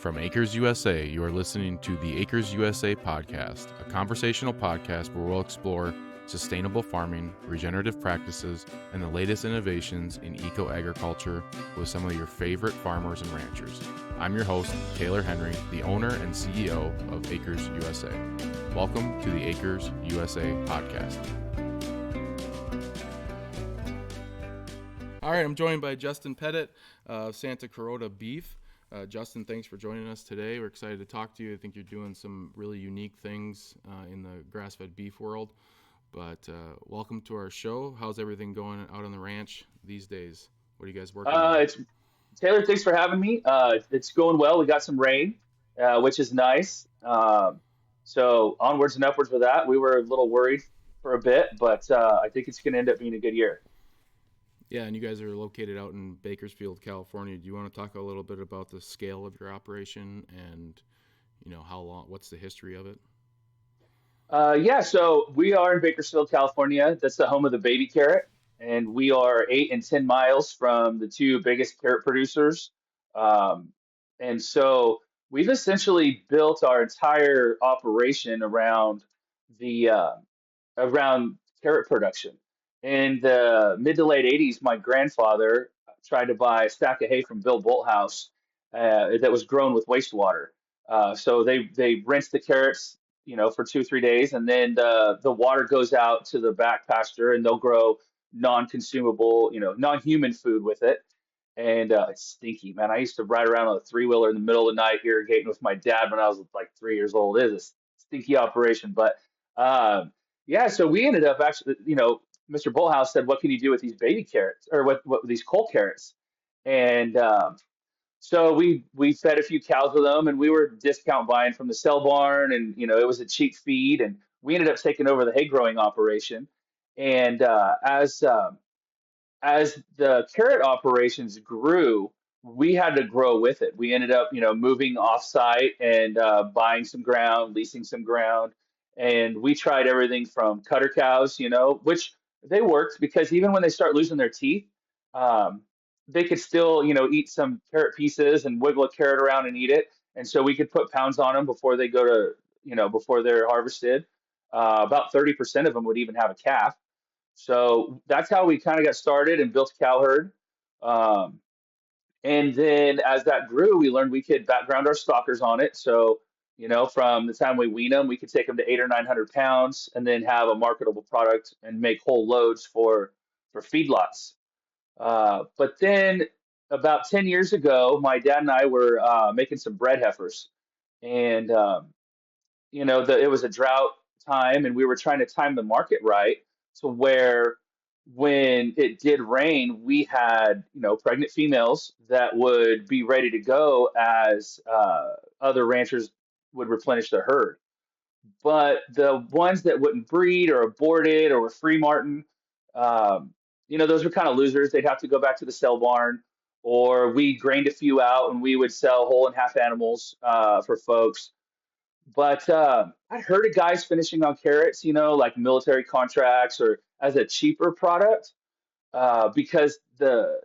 From Acres USA, you are listening to the Acres USA podcast, a conversational podcast where we'll explore sustainable farming, regenerative practices, and the latest innovations in eco-agriculture with some of your favorite farmers and ranchers. I'm your host, Taylor Henry, the owner and CEO of Acres USA. Welcome to the Acres USA podcast. All right, I'm joined by Justin Pettit of Santa Carota Beef. Justin, thanks for joining us today. We're excited to talk to you. I think you're doing some really unique things in the grass-fed beef world. But welcome to our show. How's everything going out on the ranch these days? What are you guys working on? It's Taylor. Thanks for having me. It's going well. We got some rain, which is nice. So onwards and upwards with that. We were a little worried for a bit, but I think it's going to end up being a good year. Yeah, and you guys are located out in Bakersfield, California. Do you want to talk a little bit about the scale of your operation and, how long? What's the history of it? Yeah, so we are in Bakersfield, California. That's the home of the baby carrot, and we are 8 and 10 miles from the two biggest carrot producers. Um, and so we've essentially built our entire operation the around carrot production. In the mid to late 80s, my grandfather tried to buy a stack of hay from Bill Bolthouse that was grown with wastewater. So they rinse the carrots, for 2 or 3 days, and then the water goes out to the back pasture, and they'll grow non-consumable, non-human food with it. And it's stinky, man. I used to ride around on a three-wheeler in the middle of the night irrigating with my dad when I was like 3 years old. It is a stinky operation, but yeah. So we ended up actually, Mr. Bolthouse said, "What can you do with these baby carrots, or what these coal carrots?" And so we fed a few cows with them, and we were discount buying from the cell barn, and it was a cheap feed, and we ended up taking over the hay growing operation. And as the carrot operations grew, we had to grow with it. We ended up, moving off-site and buying some ground, leasing some ground, and we tried everything from cutter cows, which they worked because even when they start losing their teeth, um, they could still, eat some carrot pieces and wiggle a carrot around and eat it. And so we could put pounds on them before they go to, before they're harvested. About 30% of them would even have a calf. So that's how we kind of got started and built a cow herd. Um, and then as that grew, we learned we could background our stockers on it. So, from the time we wean them, we could take them to 800 or 900 pounds and then have a marketable product and make whole loads for feedlots. But then about 10 years ago, my dad and I were making some bread heifers. And it was a drought time, and we were trying to time the market right to where when it did rain, we had pregnant females that would be ready to go as other ranchers would replenish their herd. But the ones that wouldn't breed or aborted or were free martin, those were kind of losers. They'd have to go back to the cell barn, or we grained a few out and we would sell whole and half animals for folks. But I'd heard of guys finishing on carrots, like military contracts or as a cheaper product, because the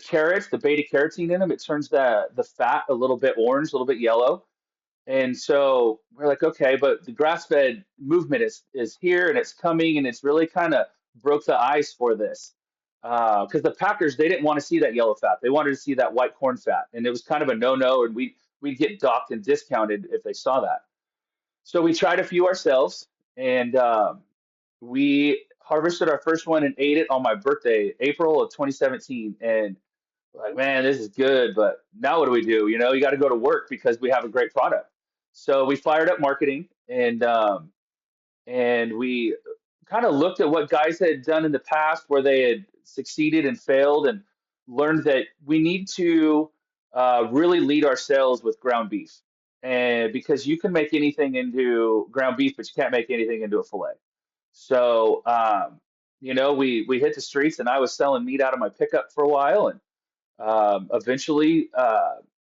carrots, the beta carotene in them, it turns the fat a little bit orange, a little bit yellow. And so we're like, okay, but the grass-fed movement is here and it's coming, and it's really kind of broke the ice for this. Because the packers, they didn't want to see that yellow fat. They wanted to see that white corn fat. And it was kind of a no-no, and we'd get docked and discounted if they saw that. So we tried a few ourselves, and we harvested our first one and ate it on my birthday, April of 2017. And we're like, man, this is good, but now what do we do? You got to go to work because we have a great product. So we fired up marketing, and we kind of looked at what guys had done in the past where they had succeeded and failed, and learned that we need to really lead our sales with ground beef. And because you can make anything into ground beef, but you can't make anything into a fillet. So, we hit the streets, and I was selling meat out of my pickup for a while, and eventually,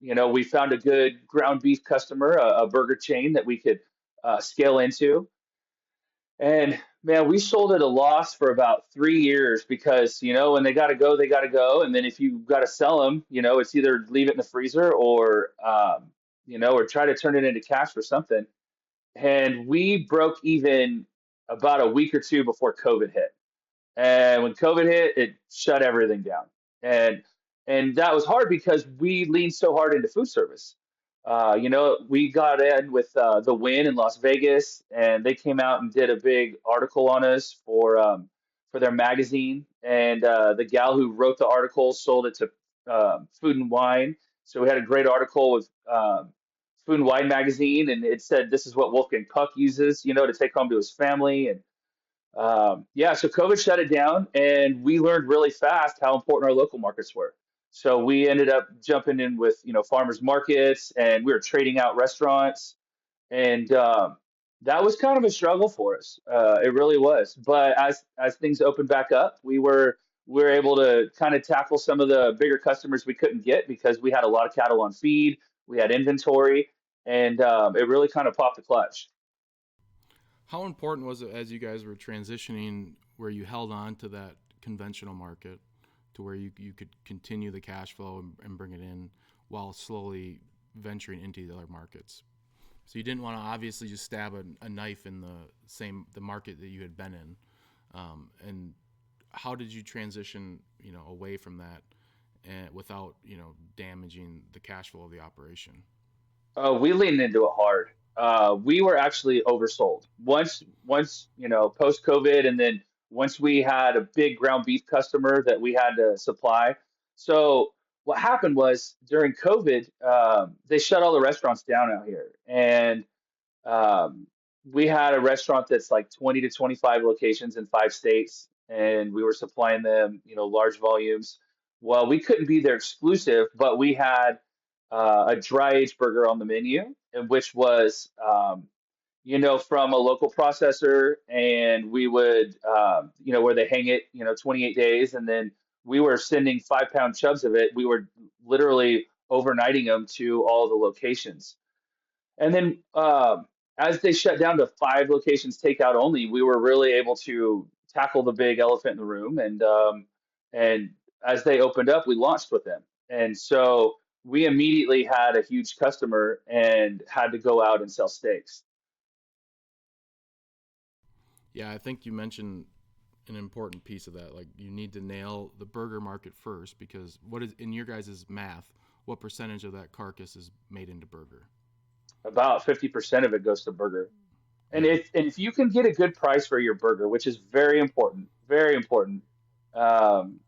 we found a good ground beef customer, a burger chain that we could scale into. And man, we sold at a loss for about 3 years because, when they got to go, they got to go. And then if you got to sell them, it's either leave it in the freezer or or try to turn it into cash for something. And we broke even about a week or two before COVID hit. And when COVID hit, it shut everything down. And and that was hard because we leaned so hard into food service. We got in with the Win in Las Vegas, and they came out and did a big article on us for their magazine. And the gal who wrote the article sold it to Food and Wine. So we had a great article with Food and Wine magazine, and it said this is what Wolfgang Puck uses, to take home to his family. And yeah, so COVID shut it down, and we learned really fast how important our local markets were. So we ended up jumping in with, farmers markets, and we were trading out restaurants, and that was kind of a struggle for us. It really was. But as things opened back up, we were able to kind of tackle some of the bigger customers we couldn't get because we had a lot of cattle on feed, we had inventory, and it really kind of popped the clutch. How important was it as you guys were transitioning where you held on to that conventional market to where you could continue the cash flow and bring it in while slowly venturing into the other markets? So you didn't want to obviously just stab a knife in the market that you had been in. And how did you transition, away from that and without, damaging the cash flow of the operation? We leaned into it hard. We were actually oversold once post COVID, and then once we had a big ground beef customer that we had to supply. So what happened was during COVID, they shut all the restaurants down out here, and um, we had a restaurant that's like 20 to 25 locations in 5 states, and we were supplying them, large volumes. Well, we couldn't be their exclusive, but we had a dry aged burger on the menu, and which was, from a local processor, and we would, where they hang it, 28 days, and then we were sending 5 pound chubs of it. We were literally overnighting them to all the locations. And then as they shut down to 5 locations takeout only, we were really able to tackle the big elephant in the room. And as they opened up, we launched with them. And so we immediately had a huge customer and had to go out and sell steaks. Yeah, I think you mentioned an important piece of that. Like you need to nail the burger market first because what is in your guys' math, what percentage of that carcass is made into burger? About 50% of it goes to burger. And Yeah. if you can get a good price for your burger, which is very important, very important,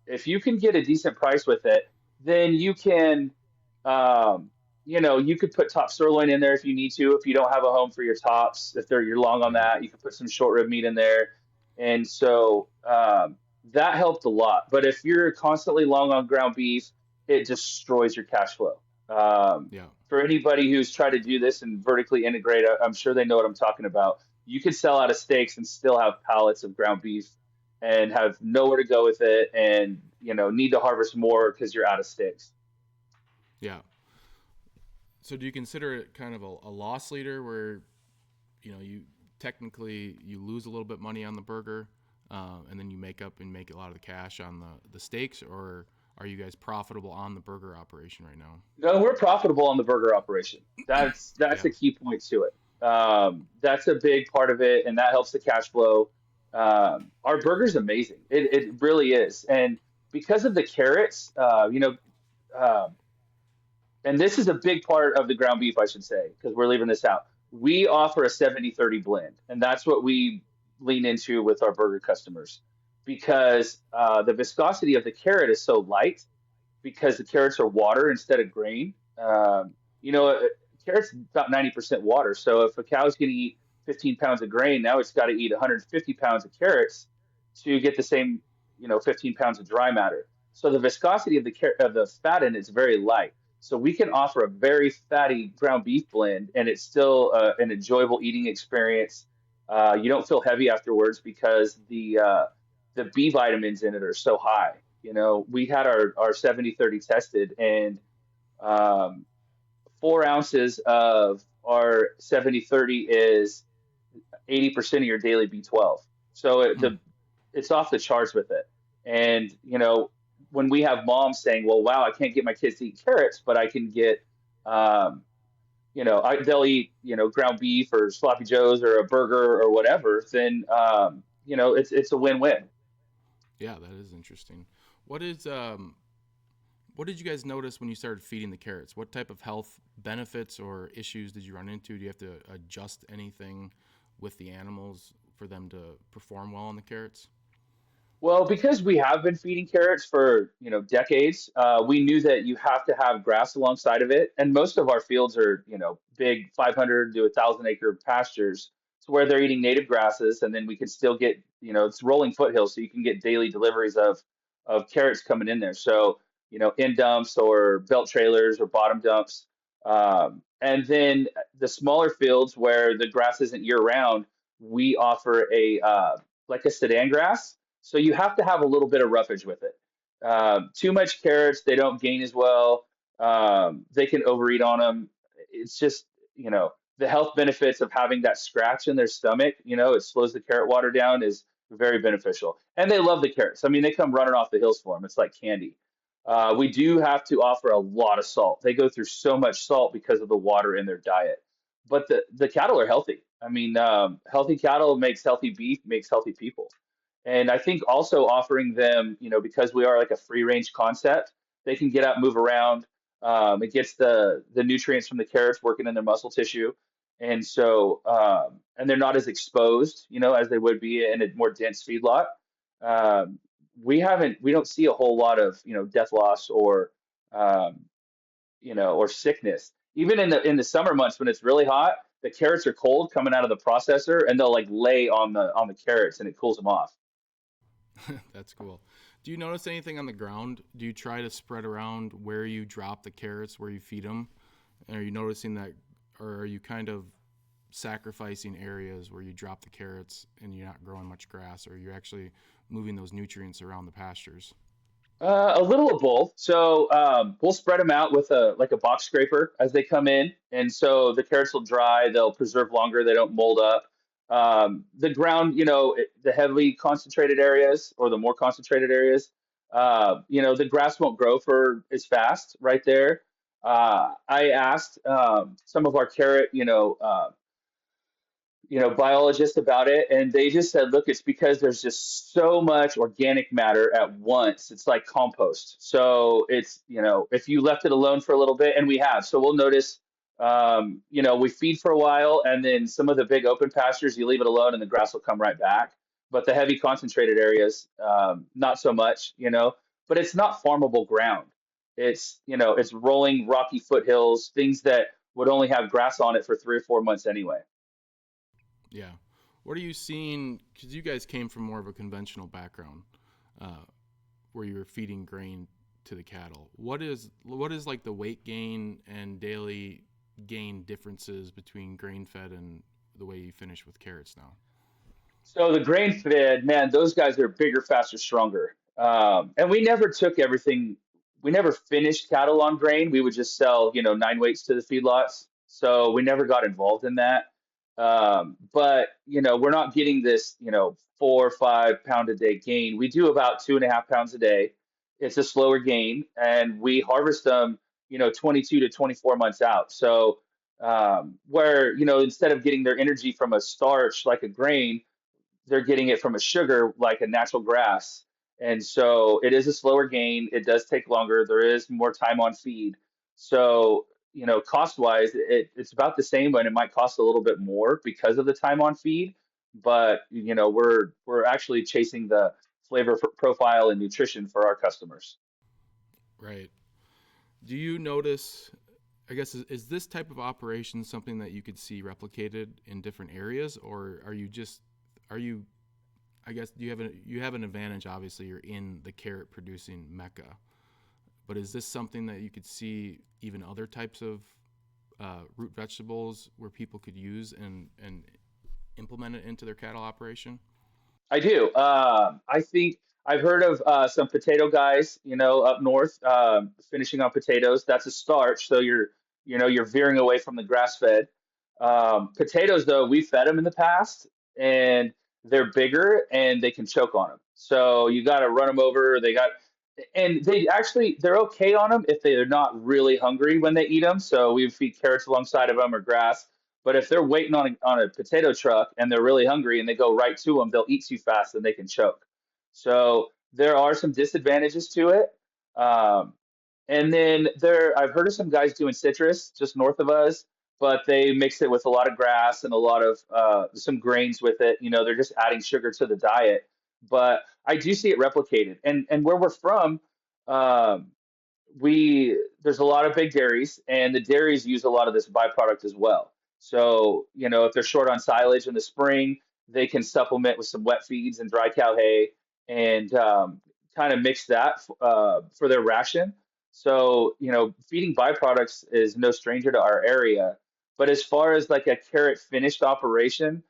if you can get a decent price with it, then um, you could put top sirloin in there if you need to. If you don't have a home for your tops, if you're long on Right. that, you can put some short rib meat in there. And so that helped a lot. But if you're constantly long on ground beef, it destroys your cash flow. Yeah. For anybody who's tried to do this and vertically integrate, I'm sure they know what I'm talking about. You could sell out of steaks and still have pallets of ground beef and have nowhere to go with it, and need to harvest more because you're out of steaks. Yeah. So do you consider it kind of a loss leader where you technically you lose a little bit money on the burger, and then you make up and make a lot of the cash on the steaks, or are you guys profitable on the burger operation right now? No, we're profitable on the burger operation. That's Yeah. the key point to it. That's a big part of it, and that helps the cash flow. Our burger's amazing. It really is, and because of the carrots, um, and this is a big part of the ground beef, I should say, because we're leaving this out. We offer a 70/30 blend, and that's what we lean into with our burger customers because the viscosity of the carrot is so light because the carrots are water instead of grain. You know, uh, Carrots about 90% water. So if a cow's going to eat 15 pounds of grain, now it's got to eat 150 pounds of carrots to get the same, 15 pounds of dry matter. So the viscosity of the fat in it is very light. So we can offer a very fatty ground beef blend, and it's still an enjoyable eating experience. You don't feel heavy afterwards because the B vitamins in it are so high. We had our 70/30 tested, and um, 4 ounces of our 70/30 is 80% of your daily B12. So Hmm. it's off the charts with it. And, when we have moms saying, well, wow, I can't get my kids to eat carrots, but I can get, um, they'll eat, ground beef or sloppy joes or a burger or whatever, then it's a win-win. Yeah, that is interesting. What is what did you guys notice when you started feeding the carrots? What type of health benefits or issues did you run into? Do you have to adjust anything with the animals for them to perform well on the carrots? Well, because we have been feeding carrots for, decades, we knew that you have to have grass alongside of it. And most of our fields are, big 500 to 1,000 acre pastures, to where they're eating native grasses, and then we can still get, it's rolling foothills, so you can get daily deliveries of carrots coming in there. So, in dumps or belt trailers or bottom dumps. And then the smaller fields where the grass isn't year round, we offer like a sedan grass, so you have to have a little bit of roughage with it. Too much carrots, they don't gain as well. They can overeat on them. It's just, the health benefits of having that scratch in their stomach, it slows the carrot water down, is very beneficial. And they love the carrots. I mean, they come running off the hills for them. It's like candy. We do have to offer a lot of salt. They go through so much salt because of the water in their diet. But the cattle are healthy. I mean, healthy cattle makes healthy beef, makes healthy people. And I think also offering them, because we are like a free range concept, they can get up, move around. It gets the nutrients from the carrots working in their muscle tissue, and so and they're not as exposed, as they would be in a more dense feedlot. Um, we don't see a whole lot of death loss um, or sickness. Even in the summer months when it's really hot, the carrots are cold coming out of the processor, and they'll like lay on the carrots, and it cools them off. That's cool. Do you notice anything on the ground? Do you try to spread around where you drop the carrots, where you feed them? And are you noticing that, or are you kind of sacrificing areas where you drop the carrots and you're not growing much grass, or you're actually moving those nutrients around the pastures? A little of both. So we'll spread them out with a box scraper as they come in, and so the carrots will dry. They'll preserve longer. They don't mold up. The ground, the heavily concentrated areas or the more concentrated areas, the grass won't grow for as fast right there. I asked some of our carrot, biologists about it, and they just said, look, it's because there's just so much organic matter at once. It's like compost. So it's, if you left it alone for a little bit, and we have, so we'll notice, we feed for a while, and then some of the big open pastures, you leave it alone, and the grass will come right back. But the heavy concentrated areas, not so much, but it's not farmable ground. It's rolling rocky foothills, things that would only have grass on it for 3 or 4 months anyway. Yeah. What are you seeing? Because you guys came from more of a conventional background, uh, where you were feeding grain to the cattle. What is like the weight gain and daily gain differences between grain fed and the way you finish with carrots now? So the grain fed, man, those guys are bigger, faster, stronger. And we never took everything. We never finished cattle on grain. We would just sell, 9 weights to the feedlots. So we never got involved in that. But we're not getting this, 4 or 5 pound a day gain. We do about 2.5 pounds a day. It's a slower gain, and we harvest them, 22 to 24 months out. So where instead of getting their energy from a starch like a grain, they're getting it from a sugar like a natural grass. And so it is a slower gain. It does take longer. There is more time on feed. So, cost wise, it's about the same, but it might cost a little bit more because of the time on feed. But, we're actually chasing the flavor profile and nutrition for our customers. Right. Do you notice? I guess is this type of operation something that you could see replicated in different areas, or are you? I guess you have an advantage. Obviously, you're in the carrot producing mecca. But is this something that you could see even other types of root vegetables where people could use and implement it into their cattle operation? I do. I think I've heard of some potato guys, up north, finishing on potatoes. That's a starch, so you're veering away from the grass fed. Potatoes, though, we fed them in the past, and they're bigger and they can choke on them. So you got to run them over. And they're okay on them if they're not really hungry when they eat them. So we feed carrots alongside of them or grass. But if they're waiting on a potato truck and they're really hungry and they go right to them, they'll eat too fast and they can choke. So there are some disadvantages to it. Um, and then I've heard of some guys doing citrus just north of us, but they mix it with a lot of grass and a lot of some grains with it. They're just adding sugar to the diet. But I do see it replicated, and where we're from, um, we there's a lot of big dairies, and the dairies use a lot of this byproduct as well. So, if they're short on silage in the spring, they can supplement with some wet feeds and dry cow hay and kind of mix that for their ration. So, feeding byproducts is no stranger to our area. But as far as like a carrot finished operation,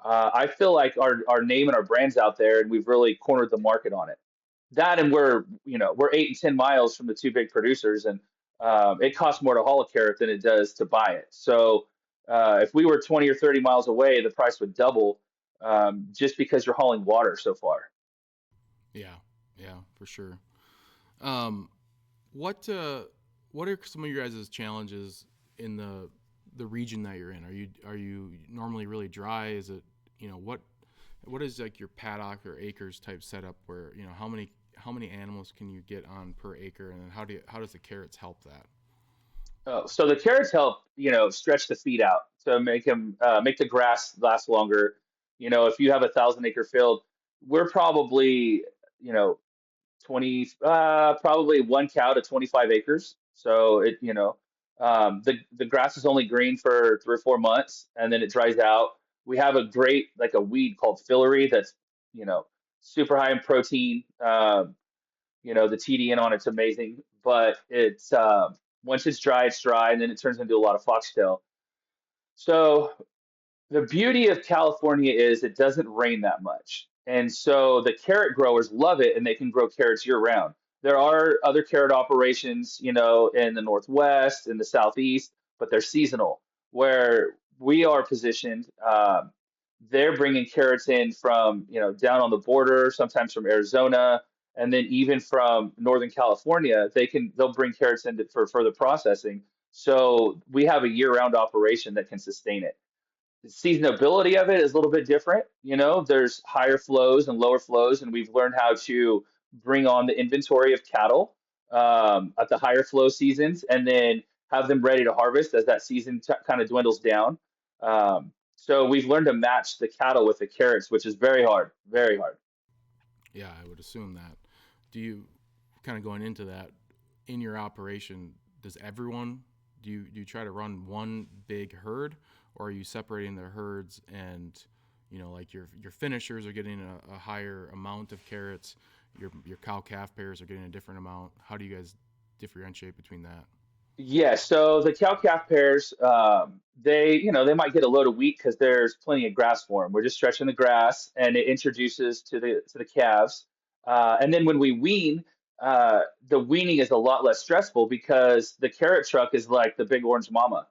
I feel like our name and our brand's out there, and we've really cornered the market on it. That, and we're 8 and 10 miles from the two big producers, and it costs more to haul a carrot than it does to buy it. So if we were 20 or 30 miles away, the price would double, just because you're hauling water so far. Yeah, yeah, for sure. Um, what what are some of your guys' challenges in the region that you're in? Are you normally really dry? Is it what is like your paddock or acres type setup where how many animals can you get on per acre, and then how does the carrots help that? Oh, so the carrots help, stretch the feed out to make the grass last longer. If you have a 1,000 acre field, we're probably, you know, 20, probably one cow to 25 acres. So the grass is only green for 3 or 4 months, and then it dries out. We have like a weed called fillery that's, you know, super high in protein. The TDN on it's amazing, but once it's dry, and then it turns into a lot of foxtail. So the beauty of California is it doesn't rain that much. And so the carrot growers love it, and they can grow carrots year round. There are other carrot operations, in the Northwest, in the Southeast, but they're seasonal. Where we are positioned, they're bringing carrots in from, down on the border, sometimes from Arizona, and then even from Northern California. They'll bring carrots in for further processing. So we have a year-round operation that can sustain it. The seasonability of it is a little bit different. There's higher flows and lower flows, and we've learned how to bring on the inventory of cattle at the higher flow seasons, and then have them ready to harvest as that season kind of dwindles down. So we've learned to match the cattle with the carrots, which is very hard, very hard. Yeah, I would assume that. Do you kind of going into that in your operation? Does everyone do you try to run one big herd, or are you separating the herds and like your finishers are getting a higher amount of carrots, your cow calf pairs are getting a different amount? How do you guys differentiate between that? Yeah, so the cow calf pairs, they might get a load of wheat because there's plenty of grass for them. We're just stretching the grass, and it introduces to the calves. And then when we wean, the weaning is a lot less stressful because the carrot truck is like the big orange mama.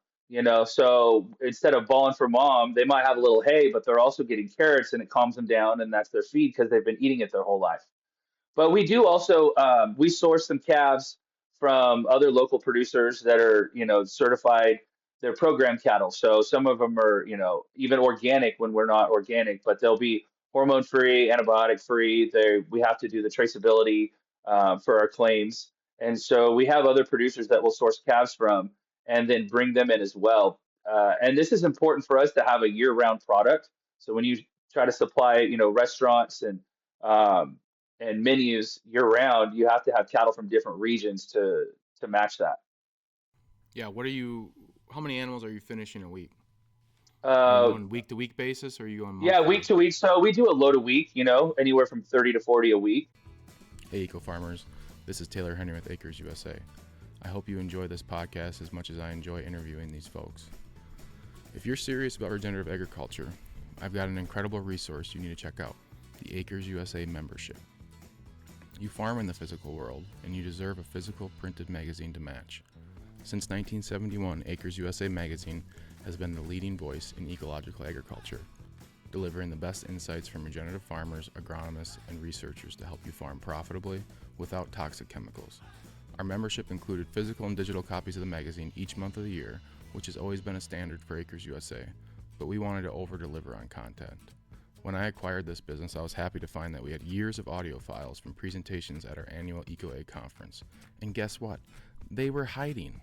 So instead of bawling for mom, they might have a little hay, but they're also getting carrots, and it calms them down, and that's their feed because they've been eating it their whole life. But we do also we source some calves from other local producers that are, certified. They're program cattle. So some of them are, even organic when we're not organic, but they'll be hormone free, antibiotic free. We have to do the traceability for our claims. And so we have other producers that we'll source calves from and then bring them in as well. And this is important for us to have a year-round product. So when you try to supply, restaurants um, and menus year round, you have to have cattle from different regions to match that. Yeah, how many animals are you finishing a week? Are you Uh, going week to week basis, or are you going yeah, week monthly? to week. So we do a load a week, anywhere from 30 to 40 a week. Hey, eco farmers, this is Taylor Henry with Acres USA. I hope you enjoy this podcast as much as I enjoy interviewing these folks. If you're serious about regenerative agriculture, I've got an incredible resource you need to check out: the Acres USA membership. You farm in the physical world, and you deserve a physical printed magazine to match. Since 1971, Acres USA magazine has been the leading voice in ecological agriculture. delivering the best insights from regenerative farmers, agronomists, and researchers to help you farm profitably without toxic chemicals. Our membership included physical and digital copies of the magazine each month of the year, which has always been a standard for Acres USA, but we wanted to over-deliver on content. When I acquired this business, I was happy to find that we had years of audio files from presentations at our annual EcoA conference. And guess what? They were hiding.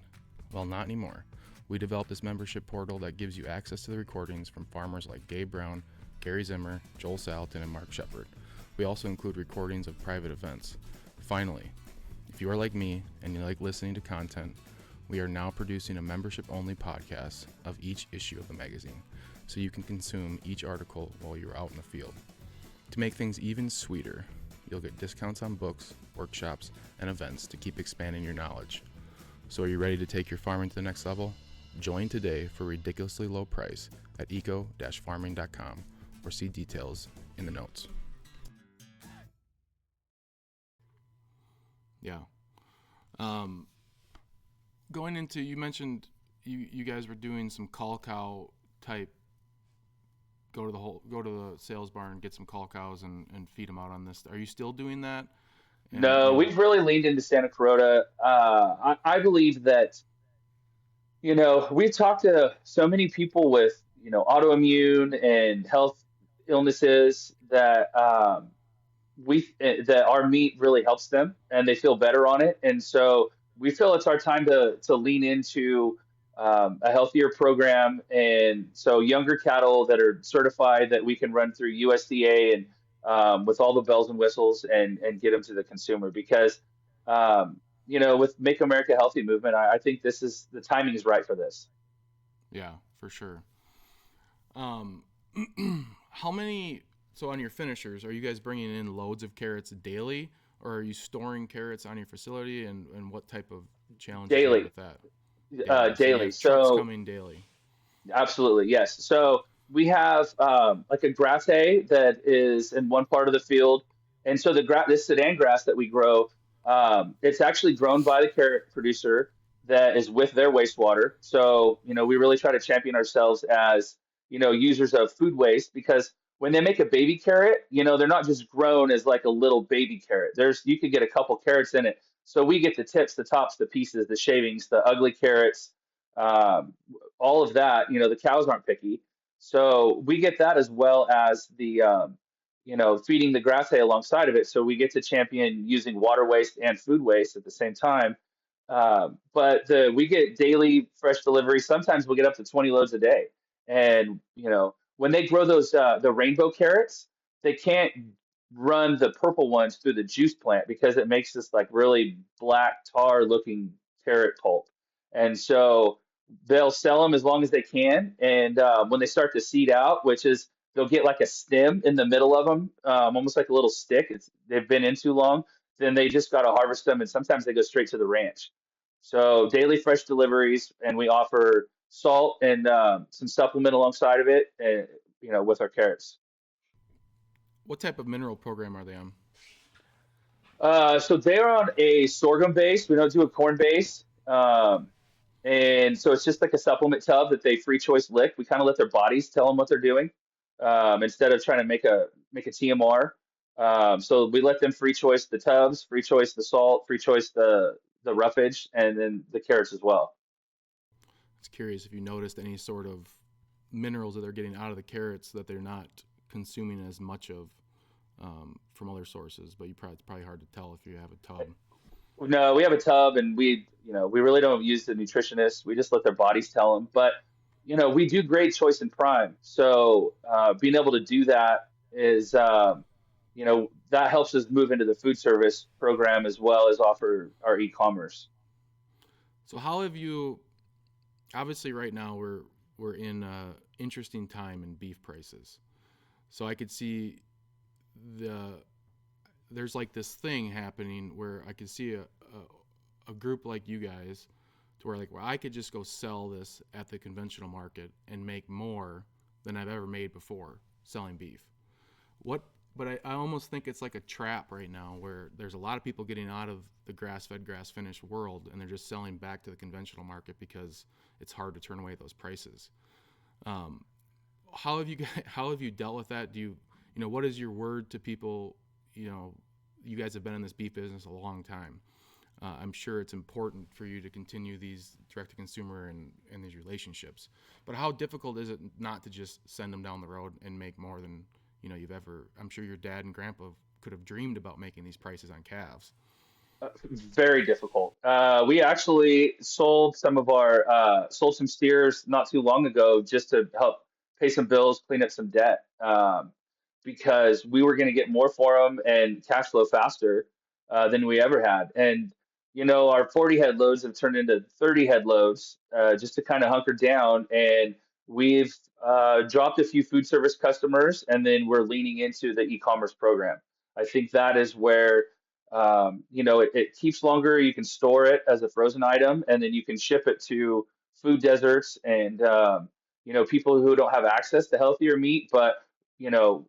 Well, not anymore. We developed this membership portal that gives you access to the recordings from farmers like Gabe Brown, Gary Zimmer, Joel Salatin, and Mark Shepard. We also include recordings of private events. Finally, if you are like me and you like listening to content, we are now producing a membership-only podcast of each issue of the magazine, so you can consume each article while you're out in the field. To make things even sweeter, you'll get discounts on books, workshops, and events to keep expanding your knowledge. So are you ready to take your farming to the next level? Join today for a ridiculously low price at eco-farming.com or see details in the notes. Yeah. Going into, you mentioned you guys were doing some call cow type, go to the sales barn, get some call cows and feed them out on this. Are you still doing that? No, we've really leaned into Santa Carota. I believe that, we've talked to so many people with, autoimmune and health illnesses that that our meat really helps them and they feel better on it. And so we feel it's our time to lean into a healthier program. And so younger cattle that are certified that we can run through USDA and with all the bells and whistles and get them to the consumer because, with Make America Healthy movement, I think the timing is right for this. Yeah, for sure. Um, how many, so on your finishers, are you guys bringing in loads of carrots daily, or are you storing carrots on your facility, and what type of challenges do you have Daily, with that? Daily. So you daily. have trucks So coming daily. absolutely, yes. So we have like a grass hay that is in one part of the field, and so this Sudan grass that we grow, it's actually grown by the carrot producer that is with their wastewater. So we really try to champion ourselves as users of food waste because when they make a baby carrot, they're not just grown as like a little baby carrot. You could get a couple carrots in it. So we get the tips, the tops, the pieces, the shavings, the ugly carrots. Um, all of that, the cows aren't picky. So we get that as well as feeding the grass hay alongside of it. So we get to champion using water waste and food waste at the same time. But we get daily fresh delivery. Sometimes we'll get up to 20 loads a day. And, when they grow the rainbow carrots, they can't run the purple ones through the juice plant because it makes this like really black tar looking carrot pulp. And so they'll sell them as long as they can. And when they start to seed out, which is they'll get like a stem in the middle of them, almost like a little stick. They've been in too long. Then they just got to harvest them, and sometimes they go straight to the ranch. So daily fresh deliveries, and we offer salt and some supplement alongside of it, with our carrots. What type of mineral program are they on? So they're on a sorghum base. We don't do a corn base. And so it's just like a supplement tub that they free choice lick. We kind of let their bodies tell them what they're doing instead of trying to make a TMR. So we let them free choice the tubs, free choice the salt, free choice the roughage, and then the carrots as well. I was curious if you noticed any sort of minerals that they're getting out of the carrots that they're not consuming as much of from other sources, but it's probably hard to tell if you have a tub. No, we have a tub, and we really don't use the nutritionists. We just let their bodies tell them. But we do grade choice and prime, so being able to do that is, that helps us move into the food service program as well as offer our e-commerce. So how have you, obviously right now we're in a interesting time in beef prices. So I could see there's like this thing happening where I could see a group like you guys to where I could just go sell this at the conventional market and make more than I've ever made before selling beef. But I almost think it's like a trap right now where there's a lot of people getting out of the grass-fed, grass-finished world, and they're just selling back to the conventional market because it's hard to turn away those prices. how have you how have you dealt with that? Do what is your word to people? You know, you guys have been in this beef business a long time. I'm sure it's important for you to continue these direct to consumer and these relationships. But how difficult is it not to just send them down the road and make more than you've ever? I'm sure your dad and grandpa could have dreamed about making these prices on calves. Very difficult. We actually sold some steers not too long ago just to help pay some bills, clean up some debt, because we were going to get more for them and cash flow faster than we ever had. And our 40 head loads have turned into 30 head loads just to kind of hunker down. And we've dropped a few food service customers, and then we're leaning into the e-commerce program. I think that is where it keeps longer. You can store it as a frozen item, and then you can ship it to food deserts and people who don't have access to healthier meat. But you know,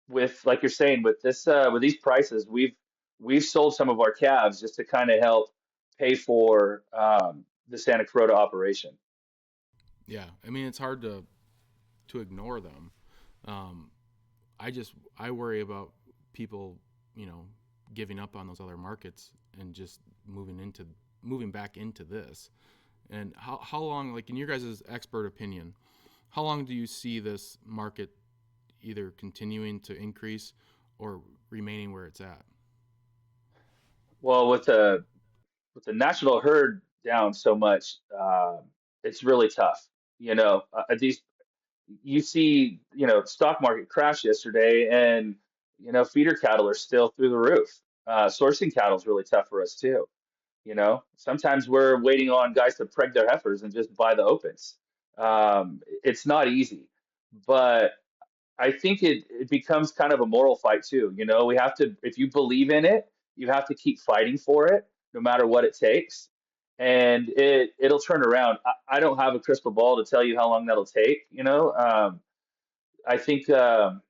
with like you're saying, with this with these prices, we've sold some of our calves just to kind of help pay for the Santa Carota operation. Yeah, I mean it's hard to ignore them. Um, I worry about people, you know, giving up on those other markets and just moving back into this. And how long, like in your guys' expert opinion, how long do you see this market either continuing to increase or remaining where it's at? Well, with the national herd down so much, it's really tough. These you see, stock market crash yesterday, and feeder cattle are still through the roof. Sourcing cattle is really tough for us too. Sometimes we're waiting on guys to preg their heifers and just buy the opens. It's not easy, but I think it becomes kind of a moral fight too. We have to, if you believe in it, you have to keep fighting for it, no matter what it takes, and it'll turn around. I don't have a crystal ball to tell you how long that'll take. I think the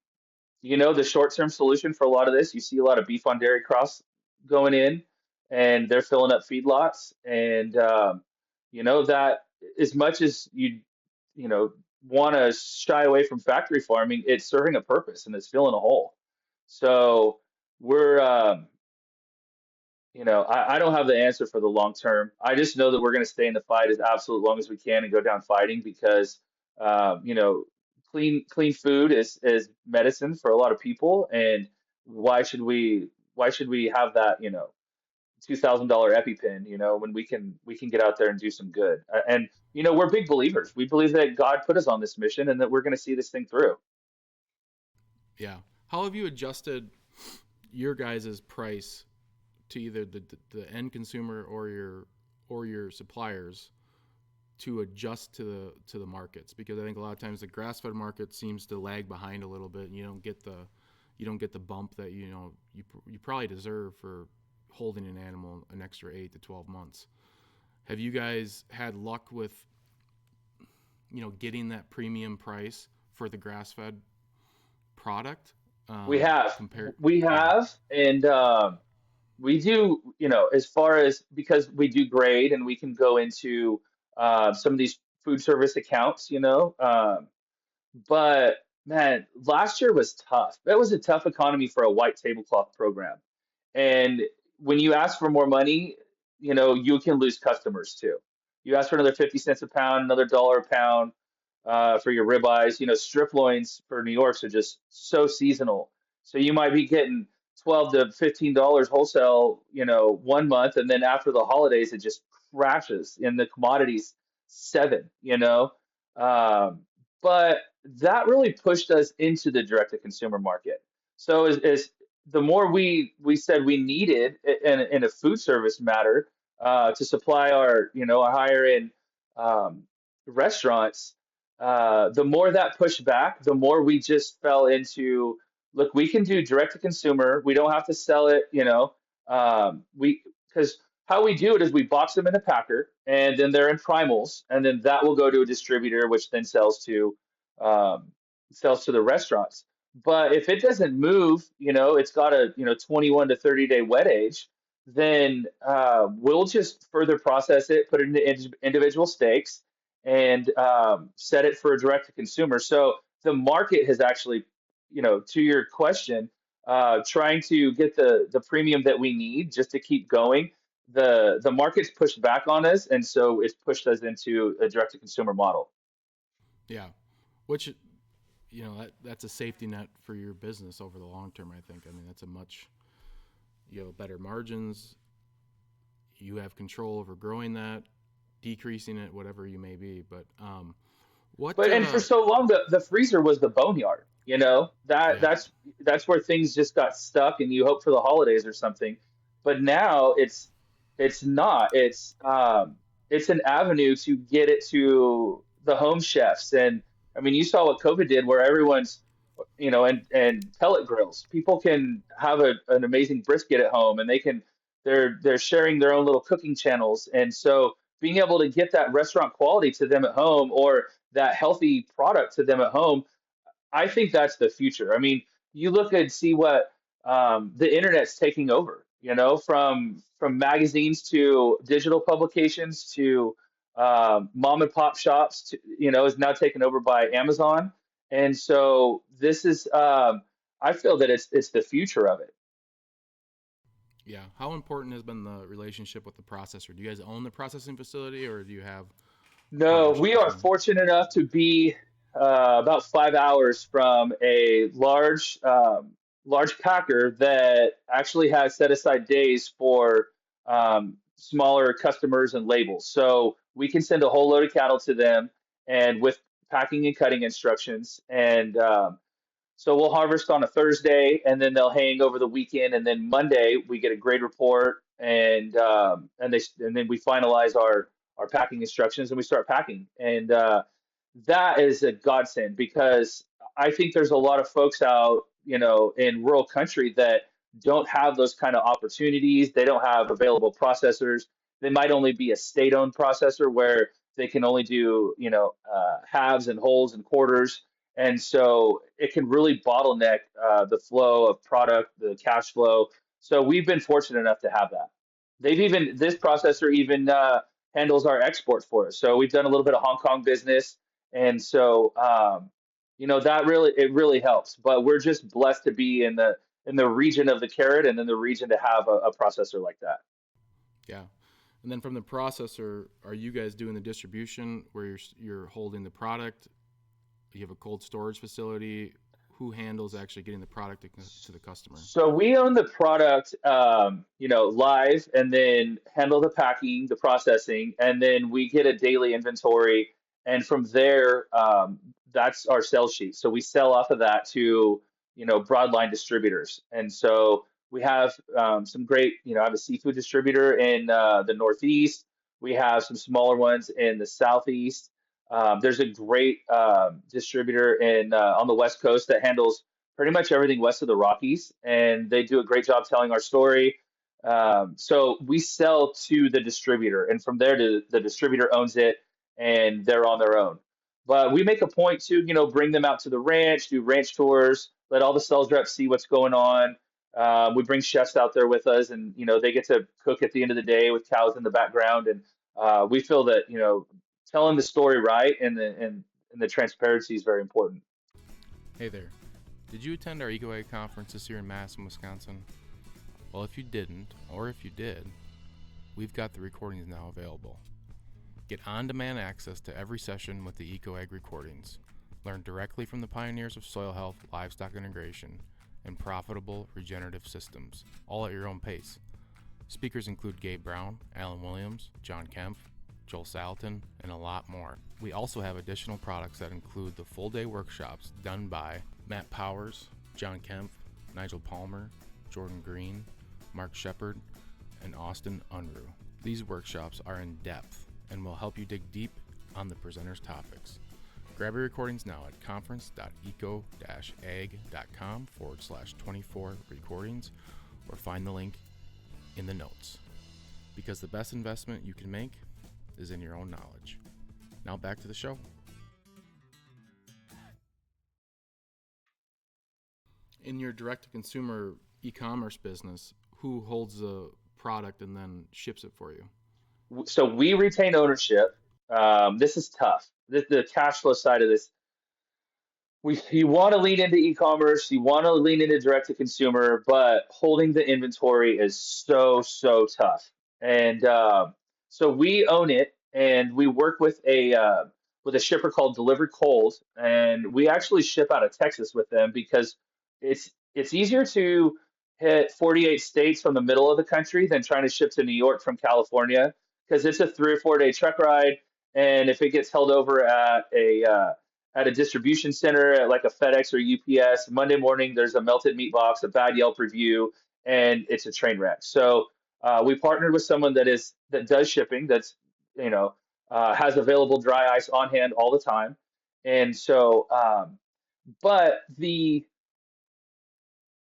short-term solution for a lot of this, you see a lot of beef on dairy cross going in, and they're filling up feedlots, and that as much as you know want to shy away from factory farming, it's serving a purpose and it's filling a hole. So we're I don't have the answer for the long term. I just know that we're going to stay in the fight as absolute long as we can and go down fighting because, uh, you know, clean food is medicine for a lot of people. And why should we have that, $2,000 EpiPen, when we can get out there and do some good. And we're big believers. We believe that God put us on this mission and that we're going to see this thing through. Yeah. How have you adjusted your guys' price to either the end consumer or your suppliers to adjust to the markets? Because I think a lot of times the grass fed market seems to lag behind a little bit, and you don't get the bump that you probably deserve for holding an animal an extra 8 to 12 months. Have you guys had luck with getting that premium price for the grass fed product? We have, Compared, we yeah, have, and we do, as far as because we do grade and we can go into some of these food service accounts, but man, last year was tough. That was a tough economy for a white tablecloth program. And when you ask for more money, you can lose customers too. You ask for another 50 cents a pound, another dollar a pound for your ribeyes. Strip loins for New York's are just so seasonal. So you might be getting $12 to $15 wholesale, one month, and then after the holidays, it just crashes in the commodities seven, Um, but that really pushed us into the direct to consumer market. So as the more we said we needed in a food service matter to supply our higher end um, restaurants, the more that pushed back, the more we just fell into, look, we can do direct to consumer. We don't have to sell it, we because how we do it is we box them in a packer and then they're in primals and then that will go to a distributor, which then um, sells to the restaurants. But if it doesn't move, it's got a 21 to 30-day wet age, then we'll just further process it, put it into individual steaks, and set it for a direct to consumer. So the market has actually, to your question, trying to get the premium that we need just to keep going. The market's pushed back on us, and so it's pushed us into a direct to consumer model. Yeah, which that's a safety net for your business over the long term. I think. I mean, that's a much you have better margins. You have control over growing that, decreasing it, whatever you may be. But what? But and for so long, the freezer was the boneyard. That Yeah, that's where things just got stuck, and you hope for the holidays or something. But now it's not. It's an avenue to get it to the home chefs, and I mean, you saw what COVID did, where everyone's and pellet grills. People can have an amazing brisket at home, and they're sharing their own little cooking channels, and so being able to get that restaurant quality to them at home, or that healthy product to them at home, I think that's the future. I mean, you look and see what the internet's taking over, from magazines to digital publications to mom and pop shops to, is now taken over by Amazon. And so this is, I feel that it's the future of it. yeah. How important has been the relationship with the processor? Do you guys own the processing facility, or do you have a No, partnership we with are someone? fortunate enough to be about 5 hours from a large packer that actually has set aside days for smaller customers and labels. So we can send a whole load of cattle to them, and with packing and cutting instructions. And so we'll harvest on a Thursday, and then they'll hang over the weekend, and then Monday we get a grade report, and then we finalize our packing instructions, and we start packing. And that is a godsend, because I think there's a lot of folks out, in rural country that don't have those kind of opportunities. They don't have available processors. They might only be a state-owned processor where they can only do, halves and wholes and quarters, and so it can really bottleneck the flow of product, the cash flow. So we've been fortunate enough to have that. This processor even handles our exports for us. So we've done a little bit of Hong Kong business, and so that really helps. But we're just blessed to be in the region of the carrot, and in the region to have a processor like that. Yeah. And then from the processor, are you guys doing the distribution where you're holding the product? You have a cold storage facility. Who handles actually getting the product to the customer? So we own the product, live, and then handle the packing, the processing, and then we get a daily inventory. And from there, that's our sales sheet. So we sell off of that to, broadline distributors. And so we have some great, I have a seafood distributor in the Northeast. We have some smaller ones in the Southeast. There's a great distributor on the West Coast that handles pretty much everything west of the Rockies, and they do a great job telling our story. So we sell to the distributor, and from there, the distributor owns it, and they're on their own. But we make a point to, bring them out to the ranch, do ranch tours, let all the sales reps see what's going on. We bring chefs out there with us, and they get to cook at the end of the day with cows in the background, and we feel that telling the story right, and the transparency is very important. Hey there. Did you attend our EcoEgg conference this year in Madison, Wisconsin? Well, if you didn't, or if you did, we've got the recordings now available. Get on-demand access to every session with the EcoEgg recordings. Learn directly from the pioneers of soil health, livestock integration, and profitable regenerative systems, all at your own pace. Speakers include Gabe Brown, Alan Williams, John Kemp, Joel Salatin, and a lot more. We also have additional products that include the full-day workshops done by Matt Powers, John Kemp, Nigel Palmer, Jordan Green, Mark Shepard, and Austin Unruh. These workshops are in depth and will help you dig deep on the presenters' topics. Grab your recordings now at conference.eco-ag.com/24 recordings, or find the link in the notes. Because the best investment you can make is in your own knowledge. Now back to the show. In your direct-to-consumer e-commerce business, who holds the product and then ships it for you? So we retain ownership. This is tough. The cash flow side of this, you want to lean into e-commerce, you want to lean into direct to consumer, but holding the inventory is so tough. And so we own it, and we work with a shipper called Delivery Cold, and we actually ship out of Texas with them because it's easier to hit 48 states from the middle of the country than trying to ship to New York from California, because it's a 3 or 4 day truck ride, and if it gets held over at a distribution center at like a FedEx or UPS. Monday morning, there's a melted meat box, a bad Yelp review, and it's a train wreck. So we partnered with someone that does shipping, that's you know has available dry ice on hand all the time, and so but the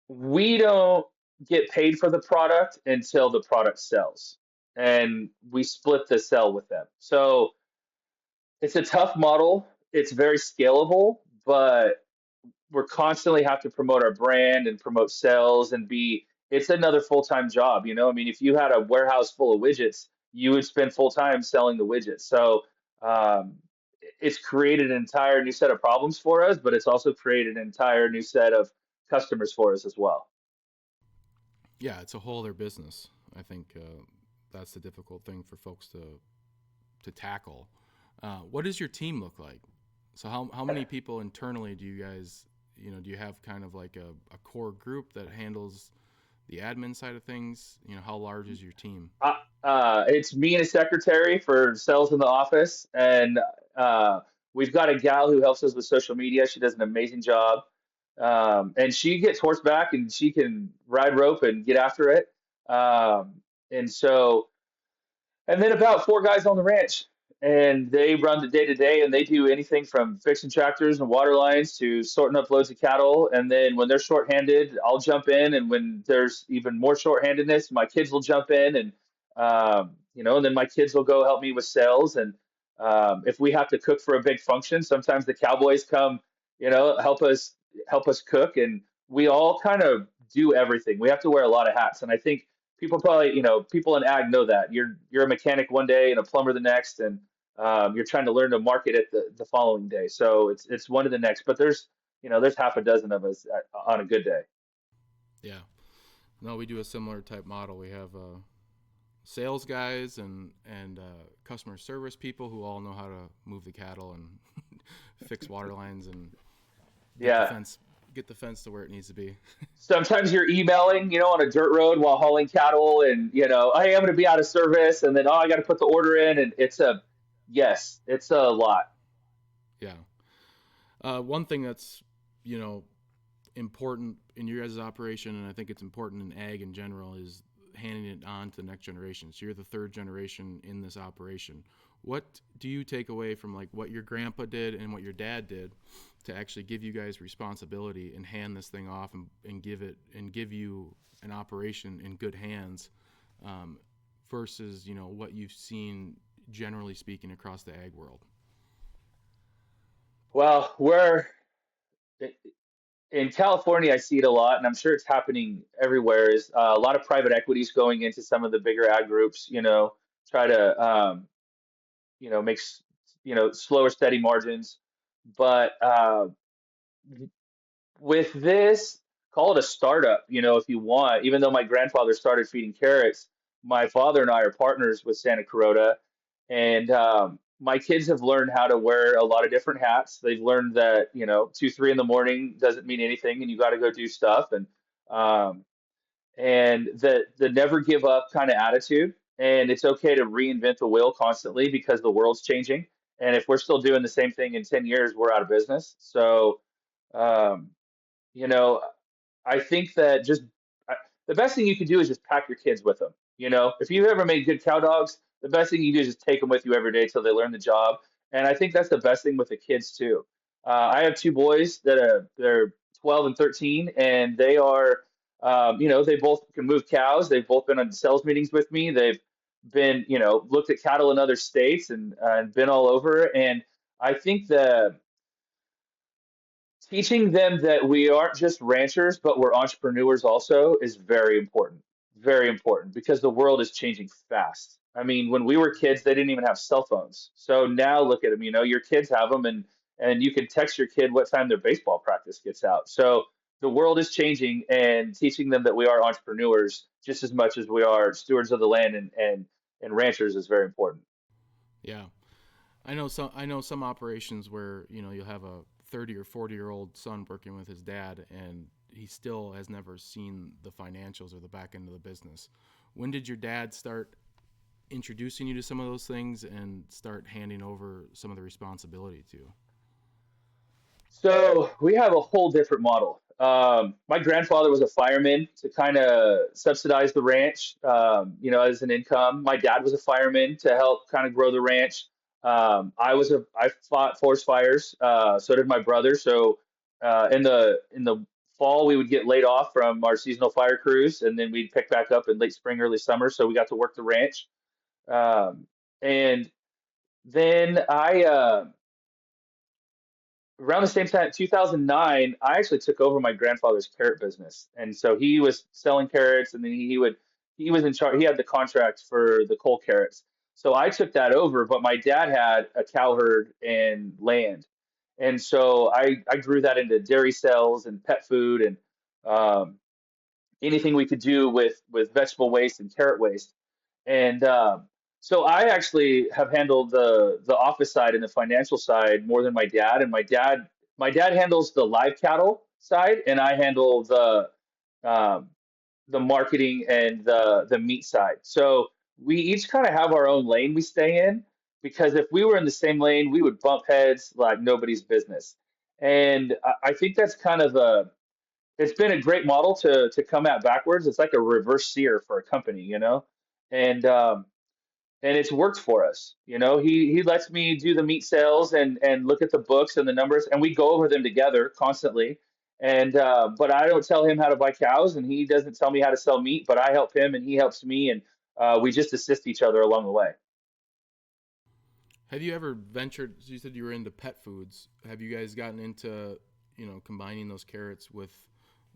we don't get paid for the product until the product sells, and we split the sell with them. So it's a tough model. It's very scalable, but we're constantly have to promote our brand and promote sales and be it's another full-time job, I mean, if you had a warehouse full of widgets, you would spend full time selling the widgets. So um, it's created an entire new set of problems for us, but it's also created an entire new set of customers for us as well. Yeah, it's a whole other business. I think that's the difficult thing for folks to tackle. What does your team look like? So how many people internally do you guys, do you have kind of like a core group that handles the admin side of things? How large is your team? It's me and a secretary for sales in the office, and we've got a gal who helps us with social media. She does an amazing job, and she gets horseback and she can ride rope and get after it. And so and then about 4 guys on the ranch, and they run the day to day, and they do anything from fixing tractors and water lines to sorting up loads of cattle. And then when they're shorthanded, I'll jump in, and when there's even more shorthandedness, my kids will jump in, and and then my kids will go help me with sales. And if we have to cook for a big function, sometimes the cowboys come, help us cook, and we all kind of do everything. We have to wear a lot of hats, and I think people probably, people in ag know that you're a mechanic one day and a plumber the next, and you're trying to learn to market it the following day. So it's one of the next, but there's half a dozen of us on a good day. Yeah. No, we do a similar type model. We have sales guys and customer service people who all know how to move the cattle and fix water lines and get the Yeah. fence get the fence to where it needs to be. Sometimes you're emailing, on a dirt road while hauling cattle, and hey, I'm going to be out of service, and then I got to put the order in, and yes, it's a lot. Yeah. One thing that's you know important in your guys' operation, and I think it's important in ag in general, is handing it on to the next generation. So you're the third generation in this operation. What do you take away from like what your grandpa did and what your dad did to actually give you guys responsibility and hand this thing off and give you an operation in good hands, versus what you've seen generally speaking across the ag world? Well, in California, I see it a lot, and I'm sure it's happening everywhere. Is a lot of private equities going into some of the bigger ag groups, try to make slower, steady margins. But with this, call it a startup, if you want. Even though my grandfather started feeding carrots, my father and I are partners with Santa Carota, and my kids have learned how to wear a lot of different hats. They've learned that 2, 3 in the morning doesn't mean anything, and you got to go do stuff, um, and the never give up kind of attitude. And it's okay to reinvent the wheel constantly because the world's changing. And if we're still doing the same thing in 10 years, we're out of business. So, um, you know, I think that the best thing you can do is just pack your kids with them. If you've ever made good cow dogs, the best thing you do is just take them with you every day till they learn the job. And I think that's the best thing with the kids too. I have two boys that they're 12 and 13, and they are, they both can move cows. They've both been on sales meetings with me. They've been, looked at cattle in other states and been all over. And I think that teaching them that we aren't just ranchers, but we're entrepreneurs also is very important. Very important because the world is changing fast. I mean, when we were kids, they didn't even have cell phones. So now look at them, you know, your kids have them, and you can text your kid what time their baseball practice gets out. So the world is changing, and teaching them that we are entrepreneurs just as much as we are stewards of the land and ranchers is very important. Yeah. I know some operations where, you'll have a 30 or 40-year-old son working with his dad, and he still has never seen the financials or the back end of the business. When did your dad start introducing you to some of those things and start handing over some of the responsibility to you? So we have a whole different model. My grandfather was a fireman to kind of subsidize the ranch, you know, as an income. My dad was a fireman to help kind of grow the ranch. I fought forest fires. So did my brother. So in the fall we would get laid off from our seasonal fire crews, and then we'd pick back up in late spring, early summer. So we got to work the ranch. And then around the same time, 2009, I actually took over my grandfather's carrot business, and so he was selling carrots, and then he was in charge. He had the contract for the coal carrots, so I took that over. But my dad had a cow herd and land, and so I grew that into dairy sales and pet food and um, anything we could do with vegetable waste and carrot waste. And so I actually have handled the office side and the financial side more than my dad. And my dad handles the live cattle side, and I handle um, the marketing and the meat side. So we each kind of have our own lane we stay in, because if we were in the same lane, we would bump heads like nobody's business. And I think that's kind of a it's been a great model to come at backwards. It's like a reverse seer for a company, you know, and and it's worked for us. You know, he lets me do the meat sales and look at the books and the numbers, and we go over them together constantly. And but I don't tell him how to buy cows, and he doesn't tell me how to sell meat. But I help him, and he helps me, and we just assist each other along the way. Have you ever ventured? So you said you were into pet foods. Have you guys gotten into, combining those carrots with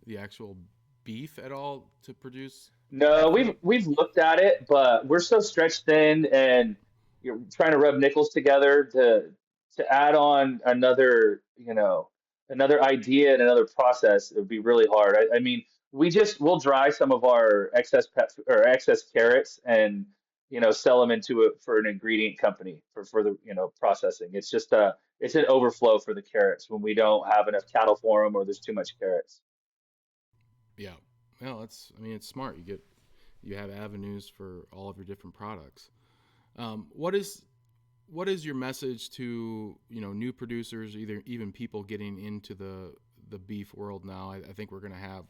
the actual beef at all to produce No, pet we've food? we've looked at it, but we're so stretched thin, and you're trying to rub nickels together to add on another, you know, another idea and another process. It would be really hard. I mean, we'll dry some of our excess or excess carrots and sell them into it for an ingredient company for the processing. It's just it's an overflow for the carrots when we don't have enough cattle for them or there's too much carrots. Yeah. Well, it's smart. You have avenues for all of your different products. What is your message to, new producers, either even people getting into the beef world now? I think we're going to have,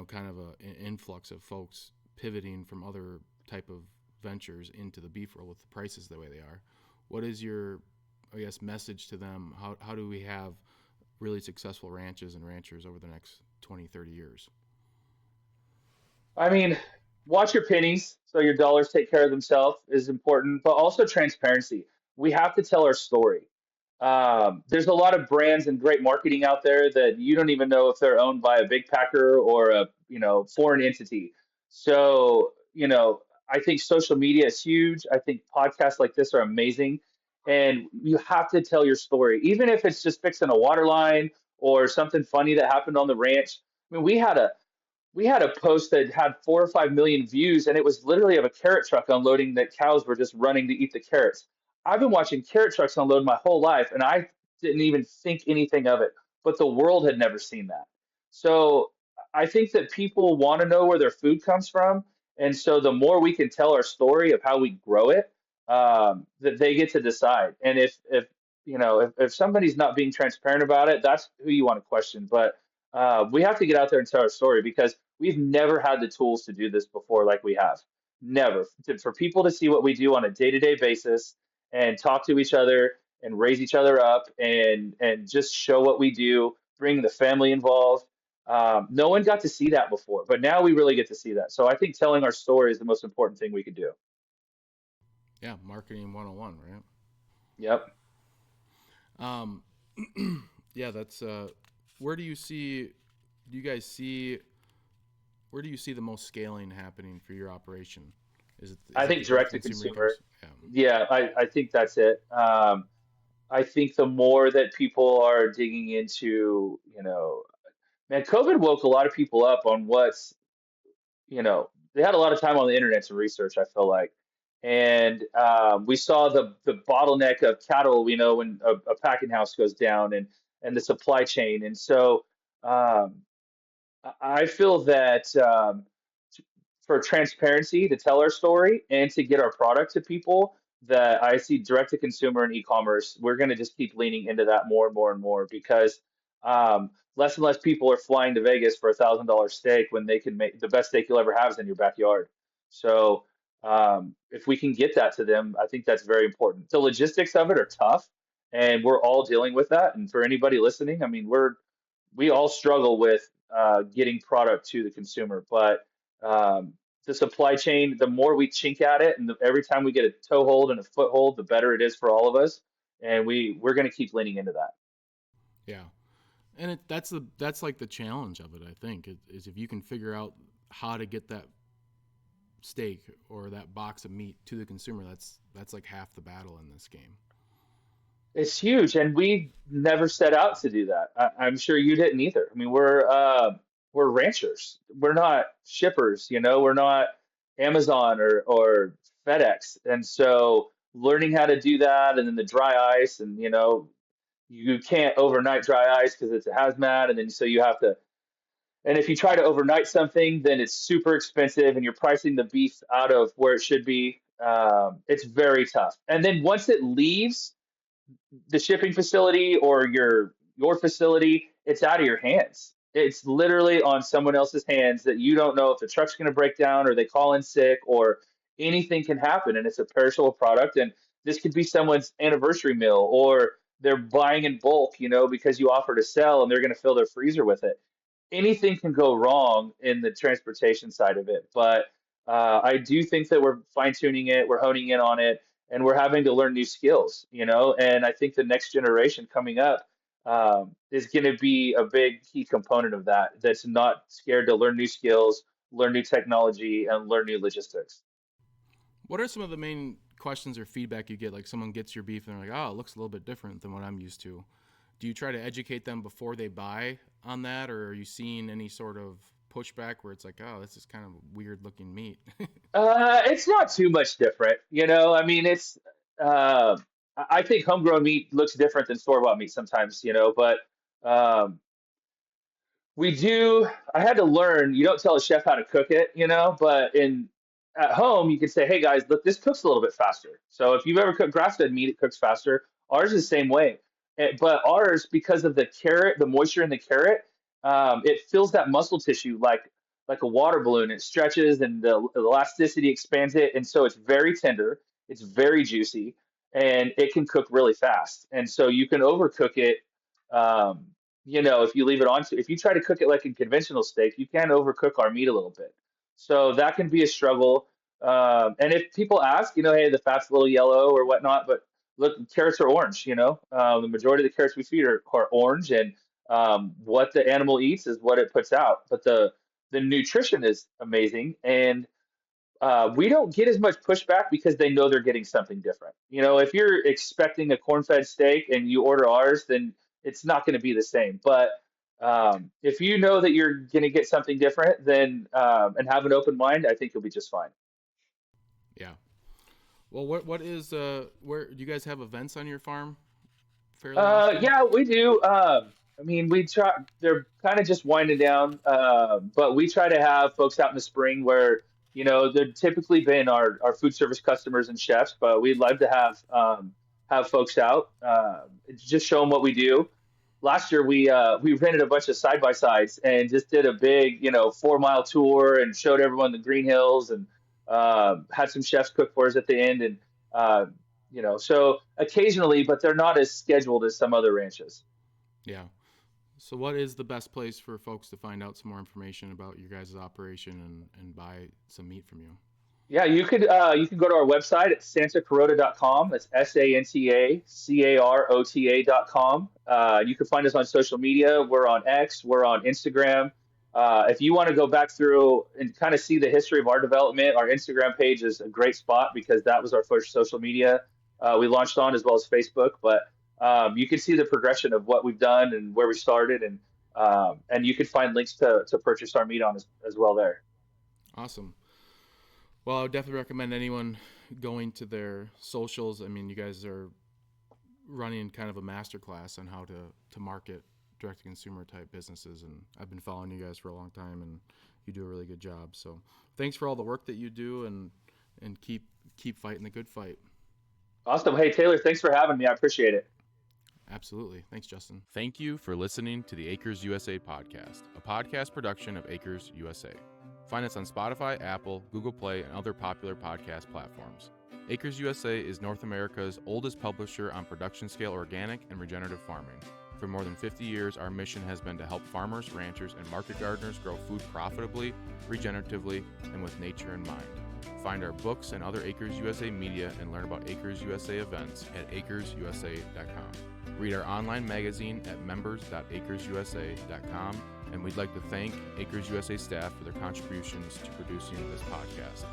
kind of an influx of folks pivoting from other type of ventures into the beef world with the prices the way they are. What is your, I guess, message to them? How do we have really successful ranches and ranchers over the next 20, 30 years? I mean, watch your pennies so your dollars take care of themselves is important, but also transparency. We have to tell our story. There's a lot of brands and great marketing out there that you don't even know if they're owned by a big packer or a foreign entity. So I think social media is huge. I think podcasts like this are amazing, and you have to tell your story, even if it's just fixing a water line or something funny that happened on the ranch. I mean, we had a post that had 4 or 5 million views, and it was literally of a carrot truck unloading that cows were just running to eat the carrots. I've been watching carrot trucks unload my whole life, and I didn't even think anything of it, but the world had never seen that. So I think that people want to know where their food comes from, and so the more we can tell our story of how we grow it, that they get to decide. And if if somebody's not being transparent about it, that's who you want to question. But we have to get out there and tell our story because we've never had the tools to do this before like we have. Never. For people to see what we do on a day-to-day basis and talk to each other and raise each other up and just show what we do, bring the family involved. No one got to see that before, but now we really get to see that. So I think telling our story is the most important thing we could do. Yeah, marketing 101, right? Yep. Um, yeah, that's where do you guys see where do you see the most scaling happening for your operation? Is I it think the direct direct to consumer consumer. e-commerce? Yeah. Yeah, I think that's it. I think the more that people are digging into, man, COVID woke a lot of people up on they had a lot of time on the internet to research, I feel like. And we saw the bottleneck of cattle, when a packing house goes down and the supply chain. And so um, I feel that for transparency to tell our story and to get our product to people, that I see direct to consumer and e-commerce, we're going to just keep leaning into that more and more and more because less and less people are flying to Vegas for $1,000 steak when they can make the best steak you'll ever have is in your backyard. So if we can get that to them, I think that's very important. The logistics of it are tough, and we're all dealing with that. And for anybody listening, I mean, we all struggle with getting product to the consumer, but the supply chain, the more we chink at it, and every time we get a toehold and a foothold, the better it is for all of us. And we're going to keep leaning into that. Yeah. And that's like the challenge of it, I think, is if you can figure out how to get that steak or that box of meat to the consumer, that's like half the battle in this game. It's huge, and we never set out to do that. I'm sure you didn't either. I mean, we're ranchers. We're not shippers. We're not Amazon or FedEx. And so learning how to do that, and then the dry ice, and you can't overnight dry ice because it's a hazmat, and then so you have to. And if you try to overnight something, then it's super expensive, and you're pricing the beef out of where it should be. It's very tough. And then once it leaves the shipping facility or your facility, it's out of your hands. It's literally on someone else's hands that you don't know if the truck's going to break down or they call in sick or anything can happen. And it's a perishable product. And this could be someone's anniversary meal or they're buying in bulk, because you offer to sell and they're going to fill their freezer with it. Anything can go wrong in the transportation side of it. But I do think that we're fine tuning it, we're honing in on it, and we're having to learn new skills, And I think the next generation coming up is going to be a big key component of that. That's not scared to learn new skills, learn new technology, and learn new logistics. What are some of the main questions or feedback you get? Like someone gets your beef and they're like, "Oh, it looks a little bit different than what I'm used to." Do you try to educate them before they buy on that, or are you seeing any sort of pushback where it's like, "Oh, this is kind of weird looking meat"? It's not too much different, I mean, uh, I think homegrown meat looks different than store-bought meat sometimes, but um, we do. I had to learn. You don't tell a chef how to cook it, but in at home you can say, "Hey guys, look, this cooks a little bit faster." So if you've ever cooked grass-fed meat, it cooks faster. Ours is the same way, but ours because of the carrot, the moisture in the carrot, it fills that muscle tissue like a water balloon. It stretches and the elasticity expands it, and so it's very tender. It's very juicy, and it can cook really fast. And so you can overcook it. If you leave it on, if you try to cook it like a conventional steak, you can overcook our meat a little bit. So that can be a struggle. And if people ask, hey, the fat's a little yellow or whatnot, but look, carrots are orange, the majority of the carrots we feed are orange, and what the animal eats is what it puts out. But the nutrition is amazing, and we don't get as much pushback because they know they're getting something different. If you're expecting a corn-fed steak and you order ours, then it's not going to be the same. But if you know that you're going to get something different, then and have an open mind, I think you'll be just fine. Yeah. Well, what is where do you guys have events on your farm fairly often? Yeah, we do. I mean, we try. They're kind of just winding down, but we try to have folks out in the spring where they're typically been our food service customers and chefs, but we'd love to have folks out, just show them what we do. Last year we rented a bunch of side by sides and just did a big 4 mile tour and showed everyone the green hills and had some chefs cook for us at the end and. Uh, so occasionally, but they're not as scheduled as some other ranches. Yeah. So, what is the best place for folks to find out some more information about your guys' operation and buy some meat from you? Yeah, you can go to our website at santacarota.com. That's SANTACAROTA.com. You can find us on social media. We're on X, we're on Instagram. If you want to go back through and kind of see the history of our development, our Instagram page is a great spot because that was our first social media we launched on, as well as Facebook. But you can see the progression of what we've done and where we started, and you can find links to purchase our meat on as well there. Awesome. Well, I would definitely recommend anyone going to their socials. I mean, you guys are running kind of a masterclass on how to market direct-to-consumer type businesses, and I've been following you guys for a long time, and you do a really good job. So thanks for all the work that you do, and keep fighting the good fight. Awesome. Hey, Taylor, thanks for having me. I appreciate it. Absolutely. Thanks, Justin. Thank you for listening to the Acres USA podcast, a podcast production of Acres USA. Find us on Spotify, Apple, Google Play, and other popular podcast platforms. Acres USA is North America's oldest publisher on production-scale organic and regenerative farming. For more than 50 years, our mission has been to help farmers, ranchers, and market gardeners grow food profitably, regeneratively, and with nature in mind. Find our books and other Acres USA media and learn about Acres USA events at acresusa.com. Read our online magazine at members.acresusa.com, and we'd like to thank Acres USA staff for their contributions to producing this podcast.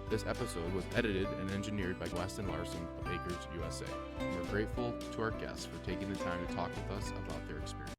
This episode was edited and engineered by Weston Larson of Acres USA. We're grateful to our guests for taking the time to talk with us about their experience.